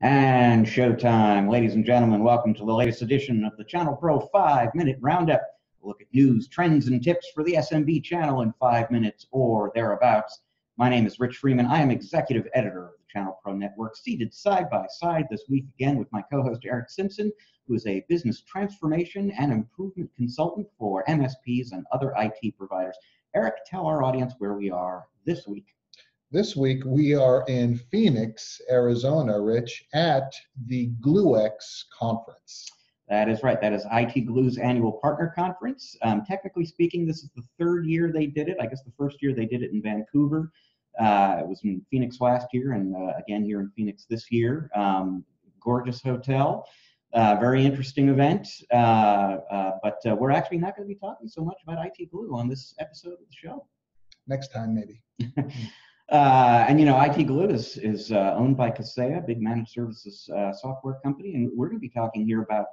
And showtime. Ladies and gentlemen, welcome to the latest edition of the ChannelPro 5-Minute Roundup. A look at news, trends, and tips for the SMB channel in 5 minutes or thereabouts. My name is Rich Freeman. I am executive editor of the ChannelPro Network, seated side by side this week again with my co-host Eric Simpson, who is a business transformation and improvement consultant for MSPs and other IT providers. Eric, tell our audience where we are this week. This week, we are in Phoenix, Arizona, Rich, at the GlueX conference. That is right. That is IT Glue's annual partner conference. Technically speaking, this is the third year they did it. I guess the first year they did it in Vancouver. It was in Phoenix last year, and again here in Phoenix this year. Gorgeous hotel. Very interesting event. But we're actually not going to be talking so much about IT Glue on this episode of the show. Next time, maybe. And you know, IT Glue is owned by Kaseya, a big managed services software company, and we're going to be talking here about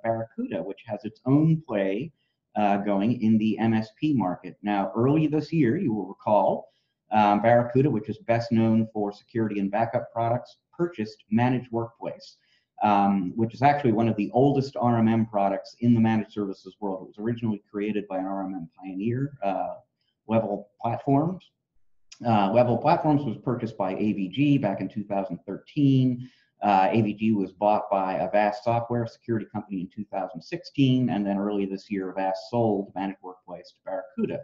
Barracuda, which has its own play going in the MSP market. Now, early this year, you will recall, Barracuda, which is best known for security and backup products, purchased Managed Workplace, which is actually one of the oldest RMM products in the managed services world. It was originally created by an RMM pioneer, Level Platforms. Level Platforms was purchased by AVG back in 2013. AVG was bought by Avast Software, a security company, in 2016, and then early this year, Avast sold Managed Workplace to Barracuda.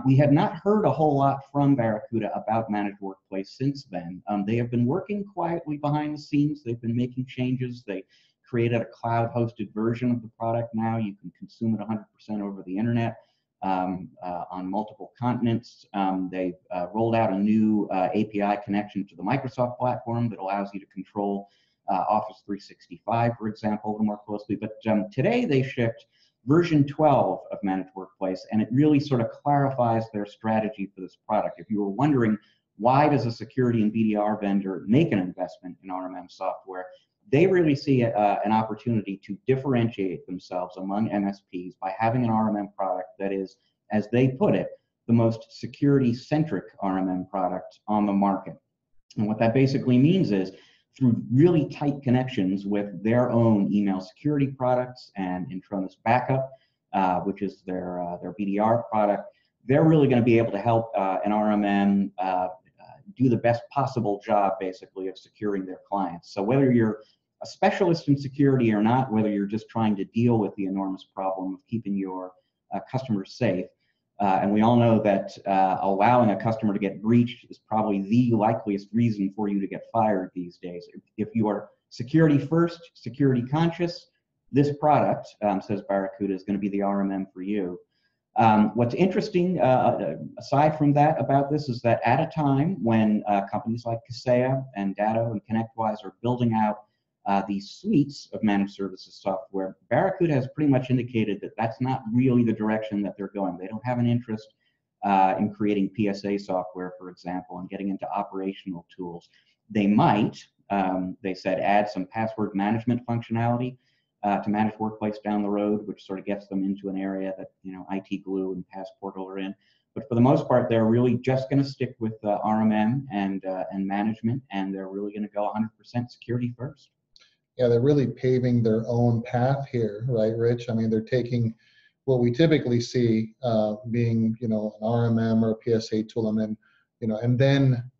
We had not heard a whole lot from Barracuda about Managed Workplace since then. They have been working quietly behind the scenes. They've been making changes. They created a cloud-hosted version of the product now. You can consume it 100% over the internet. On multiple continents. They've rolled out a new API connection to the Microsoft platform that allows you to control Office 365, for example, a little more closely. But today they shipped version 12 of Managed Workplace, and it really sort of clarifies their strategy for this product. If you were wondering, why does a security and BDR vendor make an investment in RMM software? They really see an opportunity to differentiate themselves among MSPs by having an RMM product that is, as they put it, the most security-centric RMM product on the market. And what that basically means is, through really tight connections with their own email security products and Intronis Backup, which is their BDR product, they're really going to be able to help an RMM do the best possible job, basically, of securing their clients. So whether you're a specialist in security or not, whether you're just trying to deal with the enormous problem of keeping your customers safe, and we all know that allowing a customer to get breached is probably the likeliest reason for you to get fired these days. If you are security first, security conscious, this product, says Barracuda, is going to be the RMM for you. What's interesting, aside from that, about this is that at a time when companies like Kaseya and Datto and ConnectWise are building out these suites of managed services software, Barracuda has pretty much indicated that that's not really the direction that they're going. They don't have an interest in creating PSA software, for example, and getting into operational tools. They might, they said, add some password management functionality to Managed Workplace down the road, which sort of gets them into an area that, you know, IT Glue and Passportal are in. But for the most part, they're really just going to stick with RMM and management, and they're really going to go 100% security first. Yeah, they're really paving their own path here, right, Rich? I mean, they're taking what we typically see being, you know, an RMM or a PSA tool, and then,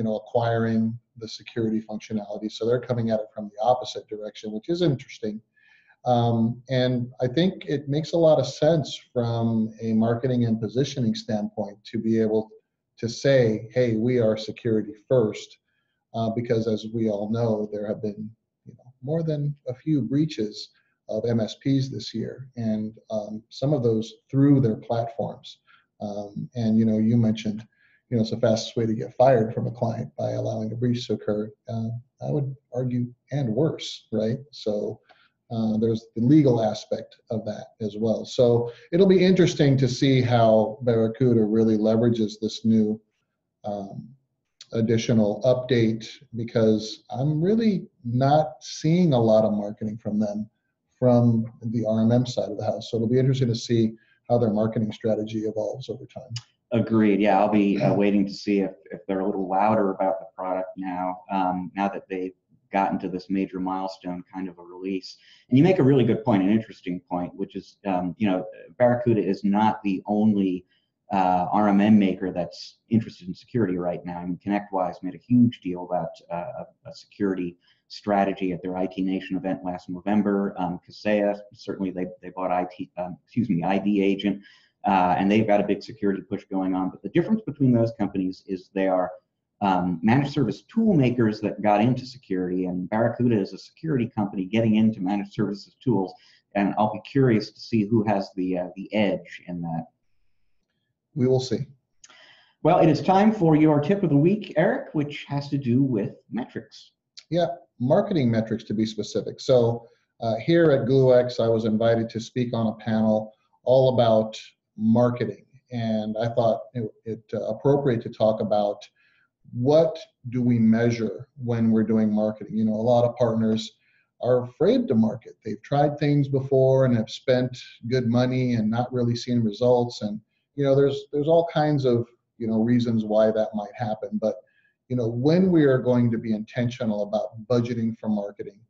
acquiring the security functionality. So they're coming at it from the opposite direction, which is interesting. And I think it makes a lot of sense from a marketing and positioning standpoint to be able to say, hey, we are security first, because as we all know, there have been more than a few breaches of MSPs this year, and some of those through their platforms. And you mentioned, it's the fastest way to get fired from a client by allowing a breach to occur. I would argue, and worse, right? So there's the legal aspect of that as well. So it'll be interesting to see how Barracuda really leverages this new additional update, because I'm really not seeing a lot of marketing from them from the RMM side of the house. So it'll be interesting to see how their marketing strategy evolves over time. Agreed. Yeah, I'll be waiting to see if they're a little louder about the product now, now that they've gotten to this major milestone kind of a release. And you make a really good point, an interesting point, which is, Barracuda is not the only RMM maker that's interested in security right now. I mean, ConnectWise made a huge deal about a security strategy at their IT Nation event last November. Kaseya, certainly they bought ID Agent, and they've got a big security push going on. But the difference between those companies is they are managed service tool makers that got into security, and Barracuda is a security company getting into managed services tools. And I'll be curious to see who has the edge in that. We will see. Well, it is time for your tip of the week, Eric, which has to do with metrics. Yeah, marketing metrics to be specific. So here at GlueX, I was invited to speak on a panel all about marketing. And I thought it appropriate to talk about what do we measure when we're doing marketing. You know, a lot of partners are afraid to market. They've tried things before and have spent good money and not really seen results. And you know, there's all kinds of, you know, reasons why that might happen. But, you know, when we are going to be intentional about budgeting for marketing,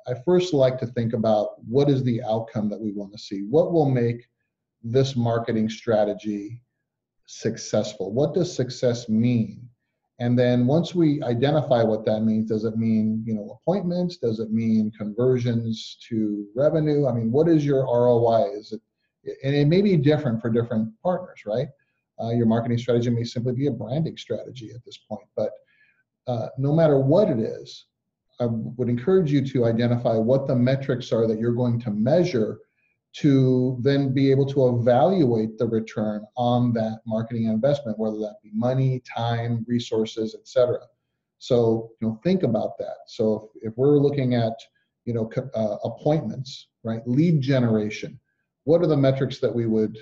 I first like to think about what is the outcome that we want to see? What will make this marketing strategy successful? What does success mean? And then once we identify what that means, does it mean, you know, appointments? Does it mean conversions to revenue? I mean, what is your ROI? Is it, and it may be different for different partners, right? Your marketing strategy may simply be a branding strategy at this point, but no matter what it is, I would encourage you to identify what the metrics are that you're going to measure to then be able to evaluate the return on that marketing investment, whether that be money, time, resources, etc. So, you know, think about that. So if we're looking at, you know, appointments, right, lead generation, what are the metrics that we would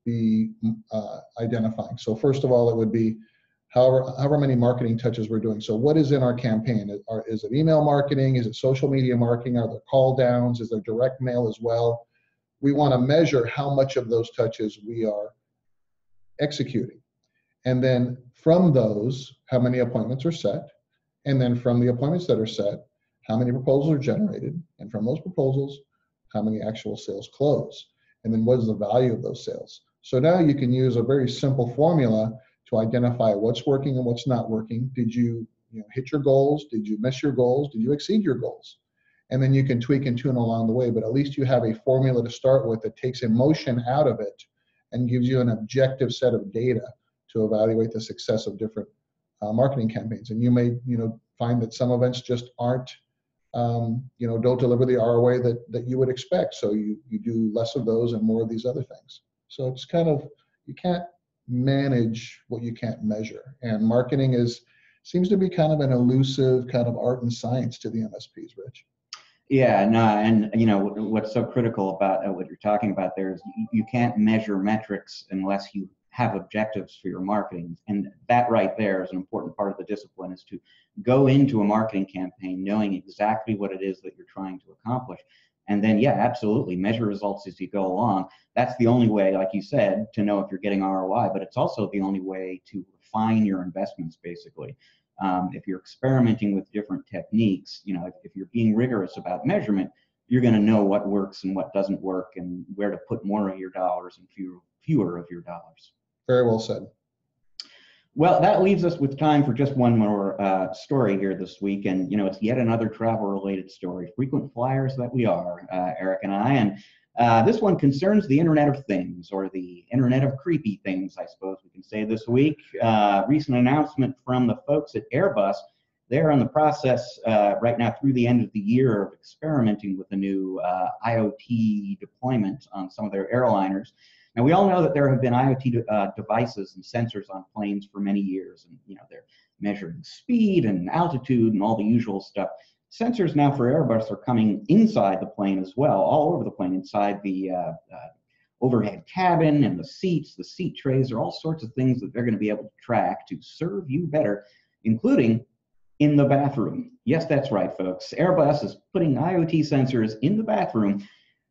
be identifying? So first of all, it would be however many marketing touches we're doing. So what is in our campaign? Is it email marketing? Is it social media marketing? Are there call downs? Is there direct mail as well? We want to measure how much of those touches we are executing. And then from those, how many appointments are set? And then from the appointments that are set, how many proposals are generated? And from those proposals, how many actual sales close? And then what is the value of those sales? So now you can use a very simple formula to identify what's working and what's not working. Did you, hit your goals? Did you miss your goals? Did you exceed your goals? And then you can tweak and tune along the way, but at least you have a formula to start with that takes emotion out of it and gives you an objective set of data to evaluate the success of different marketing campaigns. And you may, find that some events just aren't, don't deliver the ROI that you would expect. So you do less of those and more of these other things. So it's kind of, you can't manage what you can't measure. And marketing seems to be kind of an elusive kind of art and science to the MSPs, Rich. Yeah, no, and what's so critical about what you're talking about there is you can't measure metrics unless you have objectives for your marketing. And that right there is an important part of the discipline, is to go into a marketing campaign knowing exactly what it is that you're trying to accomplish. And then, yeah, absolutely, measure results as you go along. That's the only way, like you said, to know if you're getting ROI, but it's also the only way to refine your investments, basically. If you're experimenting with different techniques, if you're being rigorous about measurement, you're going to know what works and what doesn't work and where to put more of your dollars and fewer of your dollars. Very well said. Well, that leaves us with time for just one more story here this week. And, it's yet another travel-related story. Frequent flyers that we are, Eric and I. And this one concerns the Internet of Things, or the Internet of Creepy Things, I suppose we can say this week. Recent announcement from the folks at Airbus. They're in the process right now through the end of the year of experimenting with a new IoT deployment on some of their airliners. Now, we all know that there have been IoT devices and sensors on planes for many years, and they're measuring speed and altitude and all the usual stuff. Sensors now for Airbus are coming inside the plane as well, all over the plane, inside the overhead cabin and the seats, the seat trays, are all sorts of things that they're going to be able to track to serve you better, including in the bathroom. Yes, that's right, folks. Airbus is putting IoT sensors in the bathroom.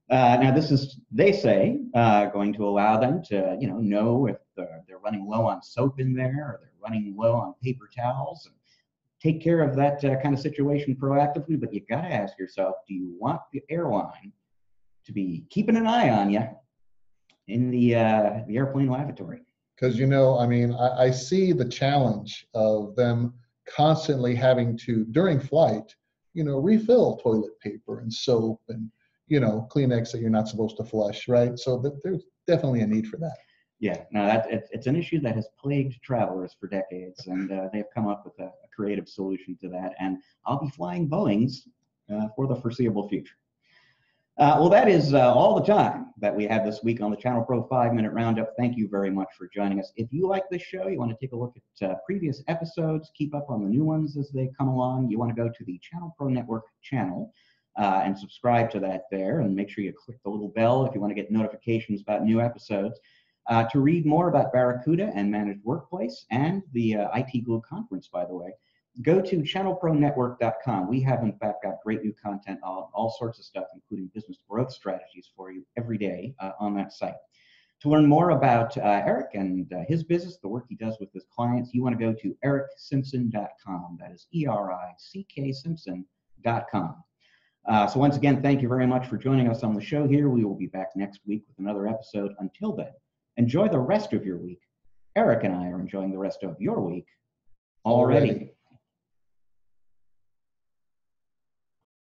Now, this is, they say, going to allow them to, know if they're running low on soap in there, or they're running low on paper towels. And take care of that kind of situation proactively, but you got to ask yourself, do you want the airline to be keeping an eye on you in the airplane lavatory? Because, I mean, I see the challenge of them constantly having to, during flight, refill toilet paper and soap and, Kleenex that you're not supposed to flush, right? So there's definitely a need for that. Yeah, no, it's an issue that has plagued travelers for decades, and they've come up with a creative solution to that. And I'll be flying Boeings for the foreseeable future. Well, that is all the time that we have this week on the ChannelPro 5-Minute Roundup. Thank you very much for joining us. If you like this show, you want to take a look at previous episodes, keep up on the new ones as they come along, you want to go to the ChannelPro Network channel and subscribe to that there, and make sure you click the little bell if you want to get notifications about new episodes. To read more about Barracuda and Managed Workplace and the IT Glue Conference, by the way, go to channelpronetwork.com. We have, in fact, got great new content on all sorts of stuff, including business growth strategies for you every day on that site. To learn more about Eric and his business, the work he does with his clients, you want to go to ericksimpson.com. That is ERICK Simpson.com. So once again, thank you very much for joining us on the show here. We will be back next week with another episode. Until then, enjoy the rest of your week. Eric and I are enjoying the rest of your week already.